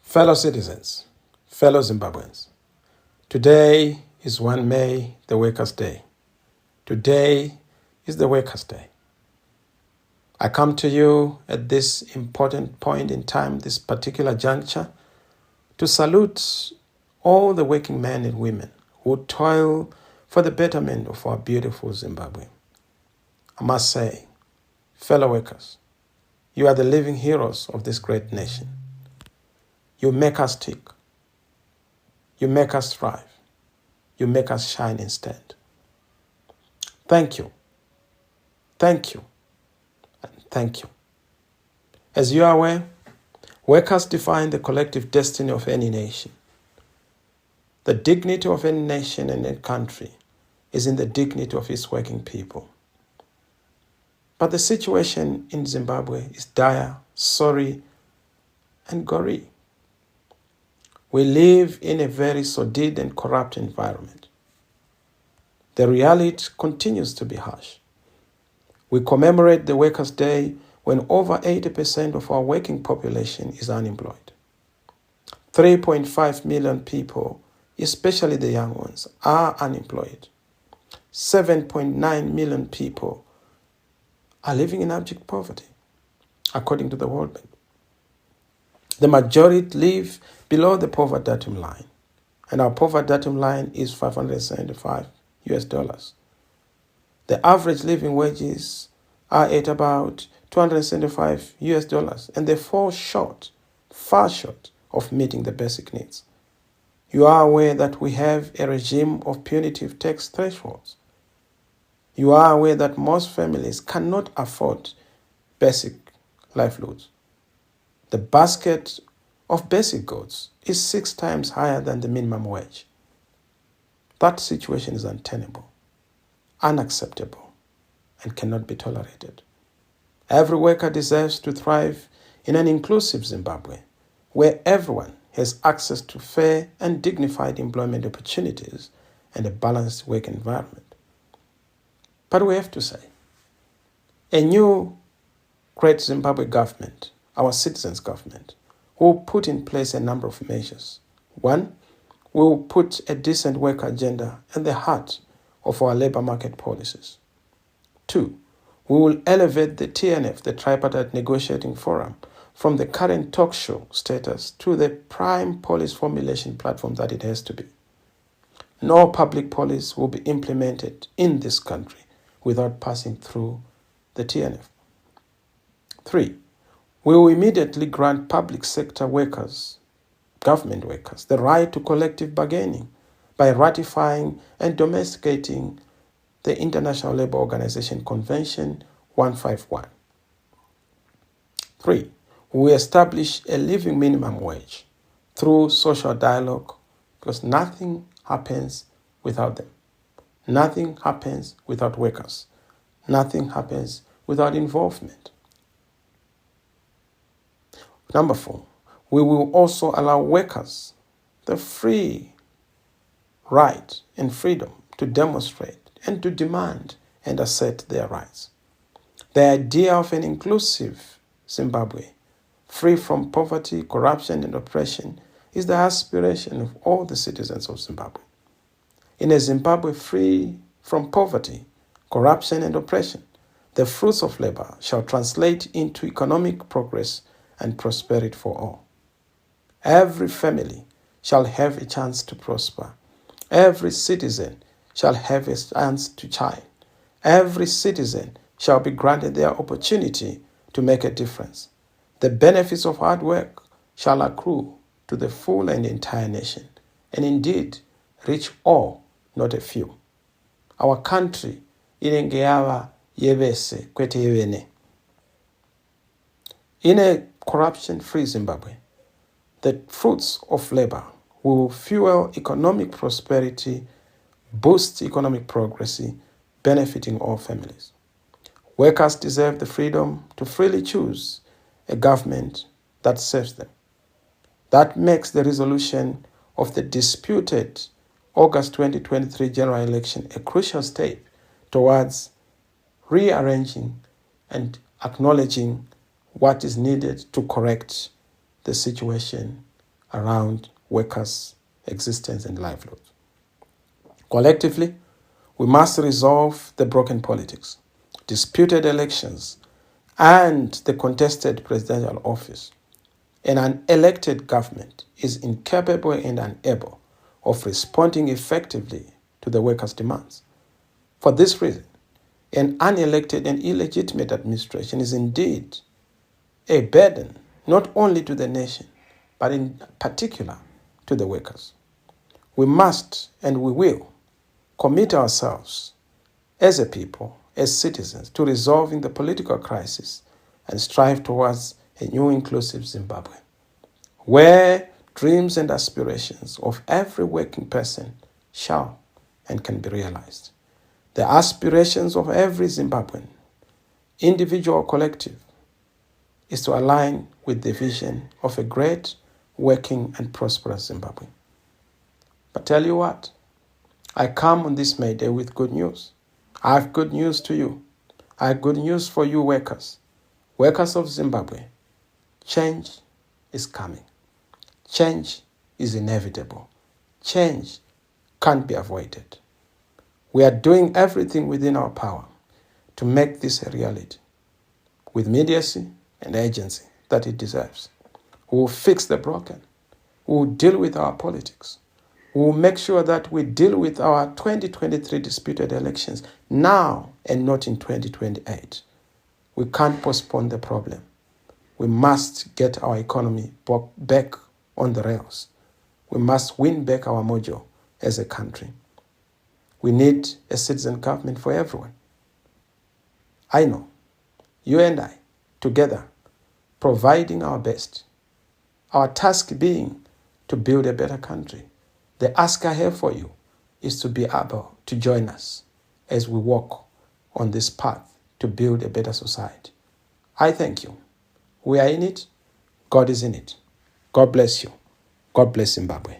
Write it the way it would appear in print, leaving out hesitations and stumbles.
Fellow citizens, fellow Zimbabweans, today is 1 May, the Workers' Day. Today is the Workers' Day. I come to you at this important point in time, this particular juncture, to salute all the working men and women who toil for the betterment of our beautiful Zimbabwe. I must say, fellow workers, you are the living heroes of this great nation. You make us tick. You make us thrive. You make us shine instead. Thank you. Thank you. And thank you. As you are aware, workers define the collective destiny of any nation. The dignity of any nation and any country is in the dignity of its working people. But the situation in Zimbabwe is dire, sorry, and gory. We live in a very sordid and corrupt environment. The reality continues to be harsh. We commemorate the Workers' Day when over 80% of our working population is unemployed. 3.5 million people, especially the young ones, are unemployed. 7.9 million people are living in abject poverty, according to the World Bank. The majority live below the poverty datum line, and our poverty datum line is $575. The average living wages are at about $275, and they fall short, far short of meeting the basic needs. You are aware that we have a regime of punitive tax thresholds. You are aware that most families cannot afford basic livelihoods. The basket of basic goods is 6 times higher than the minimum wage. That situation is untenable, unacceptable, and cannot be tolerated. Every worker deserves to thrive in an inclusive Zimbabwe, where everyone has access to fair and dignified employment opportunities and a balanced work environment. But we have to say, a new great Zimbabwe government, our citizens' government, will put in place a number of measures. 1, we will put a decent work agenda at the heart of our labor market policies. 2, we will elevate the TNF, the Tripartite Negotiating Forum, from the current talk show status to the prime policy formulation platform that it has to be. No public policy will be implemented in this country without passing through the TNF. 3, we will immediately grant public sector workers, government workers, the right to collective bargaining by ratifying and domesticating the International Labour Organization Convention 151. 3, we establish a living minimum wage through social dialogue, because nothing happens without them. Nothing happens without workers. Nothing happens without involvement. 4, we will also allow workers the free right and freedom to demonstrate and to demand and assert their rights. The idea of an inclusive Zimbabwe, free from poverty, corruption, and oppression, is the aspiration of all the citizens of Zimbabwe. In a Zimbabwe free from poverty, corruption, and oppression, the fruits of labor shall translate into economic progress and prosperity for all. Every family shall have a chance to prosper. Every citizen shall have a chance to shine. Every citizen shall be granted their opportunity to make a difference. The benefits of hard work shall accrue to the full and entire nation, and indeed reach all, not a few. Our country inenge yava yevese kwete yevene. In a corruption-free Zimbabwe, the fruits of labor will fuel economic prosperity, boost economic progress, benefiting all families. Workers deserve the freedom to freely choose a government that serves them. That makes the resolution of the disputed August 2023 general election a crucial step towards rearranging and acknowledging what is needed to correct the situation around workers' existence and livelihoods. Collectively, we must resolve the broken politics, disputed elections, and the contested presidential office. An unelected government is incapable and unable of responding effectively to the workers' demands. For this reason, an unelected and illegitimate administration is indeed a burden not only to the nation, but in particular to the workers. We must and we will commit ourselves as a people, as citizens, to resolving the political crisis and strive towards a new inclusive Zimbabwe, where dreams and aspirations of every working person shall and can be realized. The aspirations of every Zimbabwean, individual or collective, is to align with the vision of a great, working, and prosperous Zimbabwe. But tell you what, I come on this May Day with good news. I have good news to you. I have good news for you workers of Zimbabwe. Change is coming. Change is inevitable. Change can't be avoided. We are doing everything within our power to make this a reality with immediacy and urgency that it deserves. We will fix the broken. We will deal with our politics. We will make sure that we deal with our 2023 disputed elections now and not in 2028. We can't postpone the problem. We must get our economy back on the rails. We must win back our mojo as a country. We need a citizen government for everyone. I know, you and I, together, providing our best, our task being to build a better country. The ask I have for you is to be able to join us as we walk on this path to build a better society. I thank you. We are in it. God is in it. God bless you. God bless Zimbabwe.